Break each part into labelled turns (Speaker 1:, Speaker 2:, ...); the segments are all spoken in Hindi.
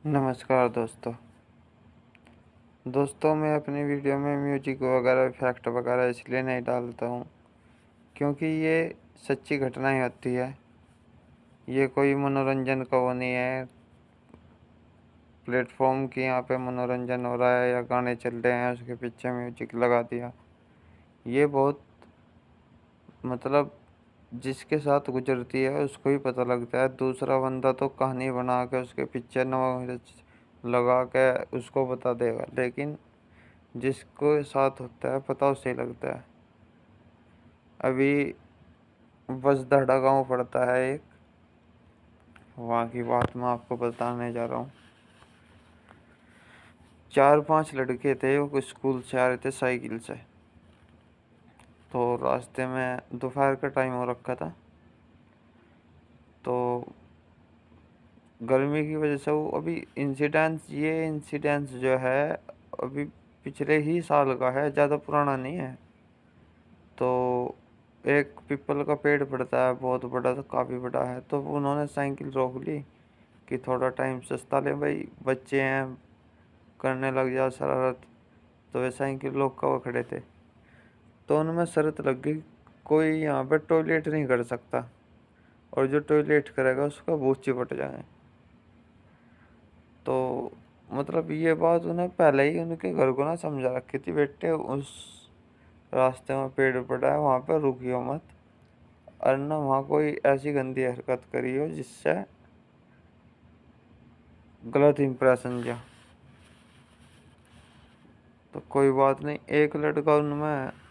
Speaker 1: नमस्कार दोस्तों मैं अपनी वीडियो में म्यूजिक वगैरह इफ़ेक्ट वगैरह इसलिए नहीं डालता हूँ क्योंकि ये सच्ची घटनाएं होती है। ये कोई मनोरंजन का वो नहीं है प्लेटफॉर्म की यहाँ पे मनोरंजन हो रहा है या गाने चल रहे हैं उसके पीछे म्यूजिक लगा दिया। ये बहुत मतलब जिसके साथ गुजरती है उसको ही पता लगता है। दूसरा बंदा तो कहानी बना के उसके पीछे लगा के उसको बता देगा, लेकिन जिसको साथ होता है पता उसे लगता है। अभी बस दहड़ा गाँव पड़ता है एक, वहाँ की बात मैं आपको बताने जा रहा हूँ। 4-5 लड़के थे, वो स्कूल से आ रहे थे साइकिल से। तो रास्ते में दोपहर का टाइम हो रखा था, तो गर्मी की वजह से वो अभी ये इंसिडेंस जो है अभी पिछले ही साल का है, ज़्यादा पुराना नहीं है। तो एक पीपल का पेड़ पड़ता है बहुत बड़ा, तो काफ़ी बड़ा है, तो उन्होंने साइकिल रोक ली कि थोड़ा टाइम सस्ता ले भाई, बच्चे हैं करने लग जा शरारत। तो वे साइकिल रोक कर वो खड़े थे, तो उनमें शर्त लग गई कोई यहाँ पर टॉयलेट नहीं कर सकता, और जो टॉयलेट करेगा उसका भूत चिपट जाए। तो मतलब ये बात उन्हें पहले ही उनके घर को ना समझा रखी थी, बेटे उस रास्ते में पेड़ पड़ा है वहाँ पर रुकियो मत, और ना वहाँ कोई ऐसी गंदी हरकत करियो जिससे गलत इंप्रेशन जा। तो कोई बात नहीं, एक लड़का उनमें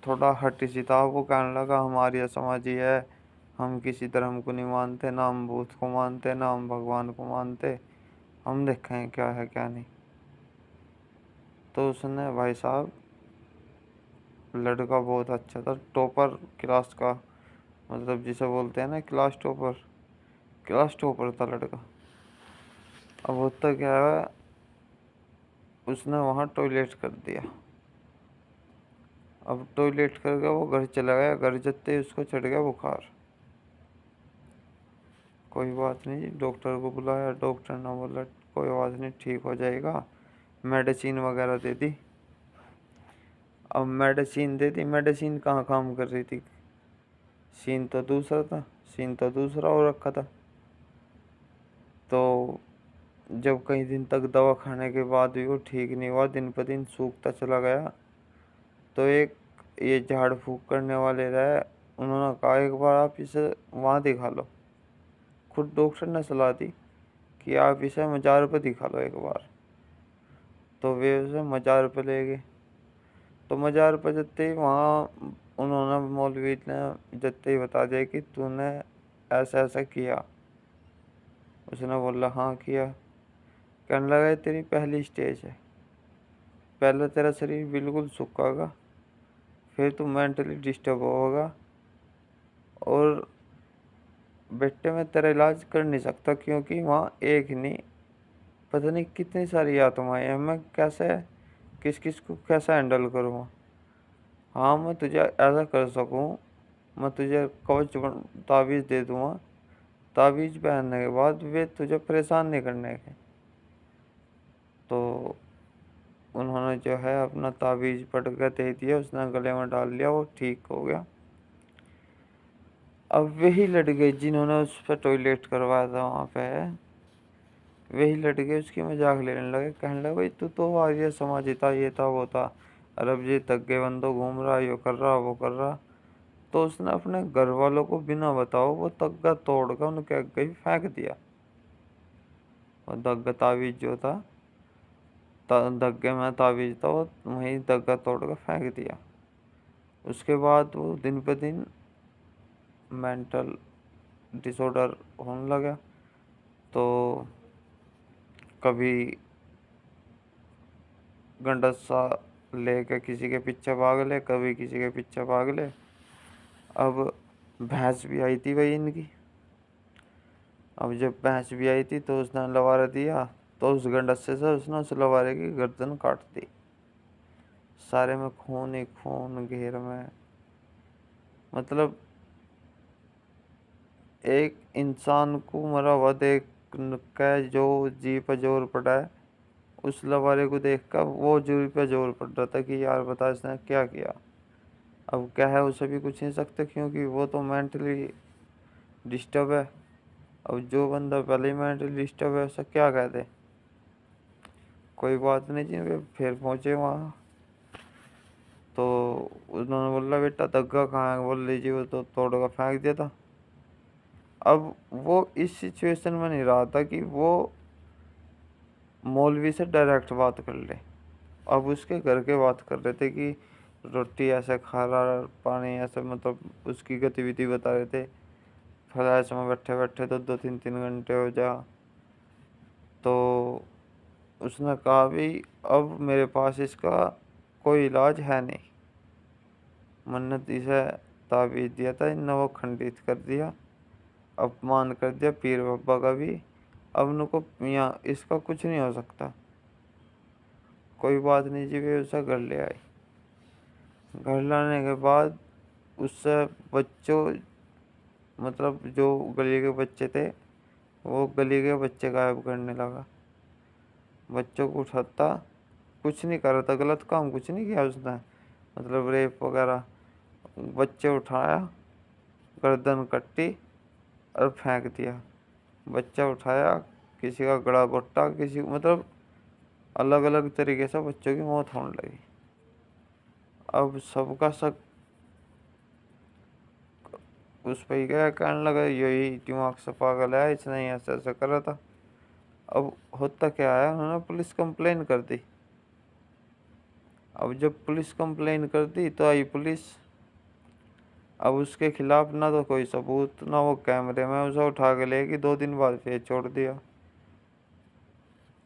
Speaker 1: थोड़ा हटी सी था, वो कहने लगा हमारी असमाजी है, हम किसी धर्म को नहीं मानते, ना हम भूत को मानते, ना हम भगवान को मानते, हम देखें क्या है क्या नहीं। तो उसने भाई साहब, लड़का बहुत अच्छा था, टॉपर क्लास का, मतलब जिसे बोलते हैं ना क्लास टॉपर था लड़का। अब होता क्या है, उसने वहाँ टॉयलेट कर दिया। अब टॉयलेट करके वो घर चला गया, घर जते ही उसको चढ़ गया बुखार। कोई बात नहीं, डॉक्टर को बुलाया, डॉक्टर ने बोला कोई बात नहीं ठीक हो जाएगा, मेडिसिन वगैरह दे दी। अब मेडिसिन दे दी, मेडिसिन कहाँ काम कर रही थी, सीन तो दूसरा था, सीन तो दूसरा हो रखा था। तो जब कई दिन तक दवा खाने के बाद भी वो ठीक नहीं हुआ, दिन पर दिन सूखता चला गया, तो एक ये झाड़ फूक करने वाले रहे, उन्होंने कहा एक बार आप इसे वहाँ दिखा लो। खुद डॉक्टर ने सलाह दी कि आप इसे मजार पर दिखा लो एक बार। तो वे उसे मजार पर ले गए। तो मजार पर जते ही वहाँ उन्होंने मौलवी ने जते ही बता दिया कि तूने ऐसा ऐसा किया। उसने बोला हाँ किया। कहने लगा ये तेरी पहली स्टेज है, पहले तेरा शरीर बिल्कुल सूखा होगा, फिर तू मेंटली डिस्टर्ब होगा, और बेटे मैं तेरा इलाज कर नहीं सकता क्योंकि वहाँ एक नहीं पता नहीं कितनी सारी आत्माएं हैं, मैं कैसे किस किस को कैसे हैंडल करूँगा। हाँ मैं तुझे ऐसा कर सकूँ, मैं तुझे ताबीज़ दे दूँगा, ताबीज़ पहनने के बाद वे तुझे परेशान नहीं करने के। तो उन्होंने जो है अपना ताबीज़ पढ़ के दे दिया, उसने गले में डाल लिया, वो ठीक हो गया। अब वही लड़के जिन्होंने उस पर टॉयलेट करवाया था वहाँ पे, वही लड़के उसकी मजाक लेने लगे, कहने लगे भाई तू तो आर्य समाजी था, ये था वो था, अरब जी तग्गे बंदो घूम रहा, यो कर रहा वो कर रहा। तो उसने अपने घर वालों को बिना बताओ वो तग्गा तोड़ कर उनके आगे ही फेंक दिया। और दग्गा ताबीज जो था, दग्गे में ताबीज था, वो वहीं दग्गा तोड़ कर फेंक दिया। उसके बाद वो दिन पे दिन मेंटल डिसऑर्डर होने लगा। तो कभी गंडसा लेके किसी के पीछे भाग ले, कभी किसी के पीछे भाग ले। अब भैंस भी आई थी भाई इनकी। अब जब भैंस भी आई थी तो उसने लवारा दिया, तो उस गंडसे से उसने उस लवारे की गर्दन काट दी। सारे में खून ही खून, घेर में। मतलब एक इंसान को मरा हुआ देख का जो जी पे जोर पड़ा है, उस लवारे को देख कर वो जी पे जोर पड़ रहा था कि यार बता इसने क्या किया। अब क्या है, उसे भी कुछ नहीं सकते क्योंकि वो तो मेंटली डिस्टर्ब है। अब जो बंदा पहले ही मेंटली डिस्टर्ब है उसे क्या कह दे। कोई बात नहीं जी, वे फिर पहुंचे वहाँ। तो उन्होंने बोला बेटा दग्गा कहाँ है, बोल लीजिए वो तो तोड़ कर फेंक दिया था। अब वो इस सिचुएशन में नहीं रहा था कि वो मौलवी से डायरेक्ट बात कर ले। अब उसके घर के बात कर रहे थे कि रोटी ऐसे खा रहा, पानी ऐसे, मतलब उसकी गतिविधि बता रहे थे। फिर ऐसे में बैठे बैठे तो 2-3 घंटे हो जा। तो उसने कहा भी अब मेरे पास इसका कोई इलाज है नहीं। मन्नत इसे ताबीज़ दिया था, इन वो खंडित कर दिया, अपमान कर दिया पीर बाबा का भी। अब उनको यहाँ इसका कुछ नहीं हो सकता। कोई बात नहीं जी, वे उसे घर ले आए। घर लाने के बाद उससे बच्चों, मतलब जो गली के बच्चे थे, वो गली के बच्चे गायब करने लगा। बच्चों को उठाता, कुछ नहीं कर रहा था, गलत काम कुछ नहीं किया उसने, मतलब रेप वगैरह। बच्चे उठाया, गर्दन कट्टी और फेंक दिया। बच्चा उठाया, किसी का गला घोटा, किसी, मतलब अलग अलग तरीके से बच्चों की मौत होने लगी। अब सबका शक उस पर ही गया, कहने लगा यही दिमाग से पागल है, इसने ही ऐसा ऐसा करा था। अब होता क्या है, उन्होंने पुलिस कंप्लेन कर दी। अब जब पुलिस कंप्लेन कर दी तो आई पुलिस। अब उसके खिलाफ ना तो कोई सबूत, ना वो कैमरे में, उसे उठा के लेके 2 दिन बाद फिर छोड़ दिया।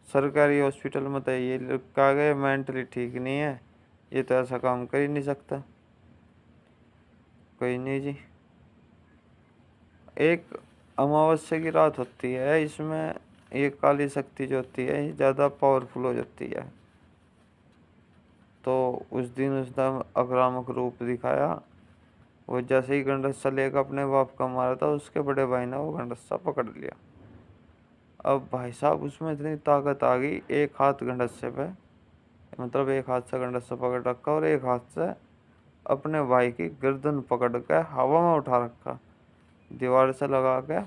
Speaker 1: सरकारी हॉस्पिटल में तो ये कहा गया मेंटली ठीक नहीं है, ये तो ऐसा काम कर ही नहीं सकता। कोई नहीं जी। एक अमावस्या की रात होती है, इसमें ये काली शक्ति जो होती है ये ज़्यादा पावरफुल हो जाती है। तो उस दिन उसने आक्रामक रूप दिखाया। वो जैसे ही गंडस्सा लेकर अपने बाप का मारा था, उसके बड़े भाई ने वो गंडस्सा पकड़ लिया। अब भाई साहब उसमें इतनी ताकत आ गई, एक हाथ गंडस्से पे, मतलब एक हाथ से गंडस्सा पकड़ रखा और एक हाथ से अपने भाई की गर्दन पकड़ के हवा में उठा रखा, दीवार से लगा के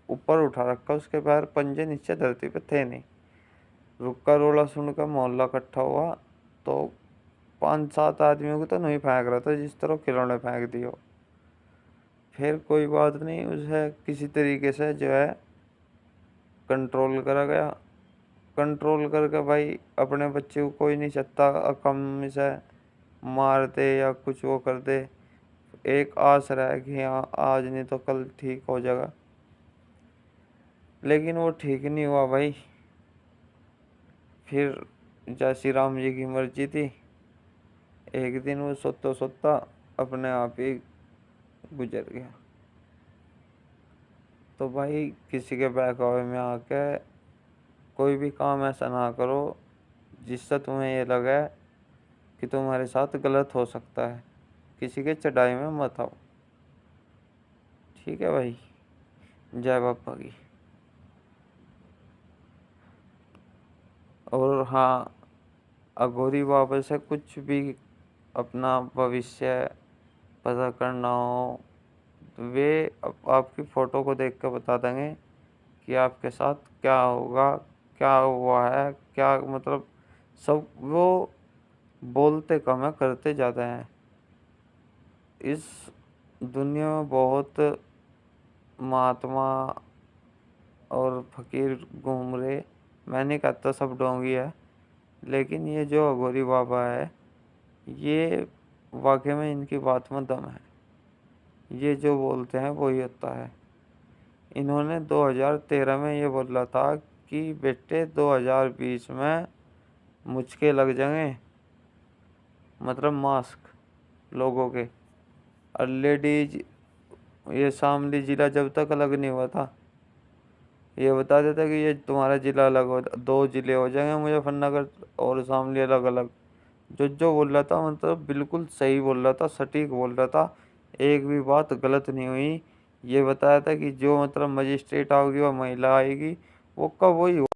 Speaker 1: ऊपर उठा रखा। उसके पैर पंजे नीचे धरती पे थे नहीं। रुक्का रोला सुनकर मोहल्ला इकट्ठा हुआ। तो 5-7 आदमियों को तो नहीं फेंक रहा था, जिस तरह खिलौने फेंक दियो। फिर कोई बात नहीं, उसे किसी तरीके से जो है कंट्रोल करा गया। कंट्रोल करके भाई अपने बच्चे को कोई नहीं सकता कम से मार दे या कुछ वो कर दे। एक आस रहा कि हाँ आज नहीं तो कल ठीक हो जाएगा, लेकिन वो ठीक नहीं हुआ भाई। फिर जैसी राम जी की मर्जी थी, एक दिन वो सोता सोता अपने आप ही गुजर गया। तो भाई किसी के बहकावे में आके कोई भी काम ऐसा ना करो जिससे तुम्हें ये लगे कि तुम्हारे साथ गलत हो सकता है। किसी के चढ़ाई में मत आओ। ठीक है भाई, जय बापा की। और हाँ, अघोरी बाबा से कुछ भी अपना भविष्य पता करना हो तो वे आपकी फ़ोटो को देख कर बता देंगे कि आपके साथ क्या होगा, क्या हुआ है, क्या, मतलब सब वो बोलते कम है, करते ज़्यादा हैं। इस दुनिया में बहुत महात्मा और फकीर घूम रहे। मैं नहीं कहता सब डोंगी है, लेकिन ये जो अघोरी बाबा है, ये वाकई में इनकी बात में दम है। ये जो बोलते हैं वही होता है। इन्होंने 2013 में ये बोला था कि बेटे 2020 में मुझके लग जाएंगे, मतलब मास्क लोगों के। और लेडीज, ये शामली जिला जब तक अलग नहीं हुआ था, ये बता देता कि ये तुम्हारा जिला अलग हो, 2 जिले हो जाएंगे, मुजफ्फरनगर और शामली अलग अलग। जो जो बोल रहा था, मतलब बिल्कुल सही बोल रहा था, सटीक बोल रहा था, एक भी बात गलत नहीं हुई। ये बताया था कि जो मतलब मजिस्ट्रेट आओगी वह महिला आएगी, वो कब हुई?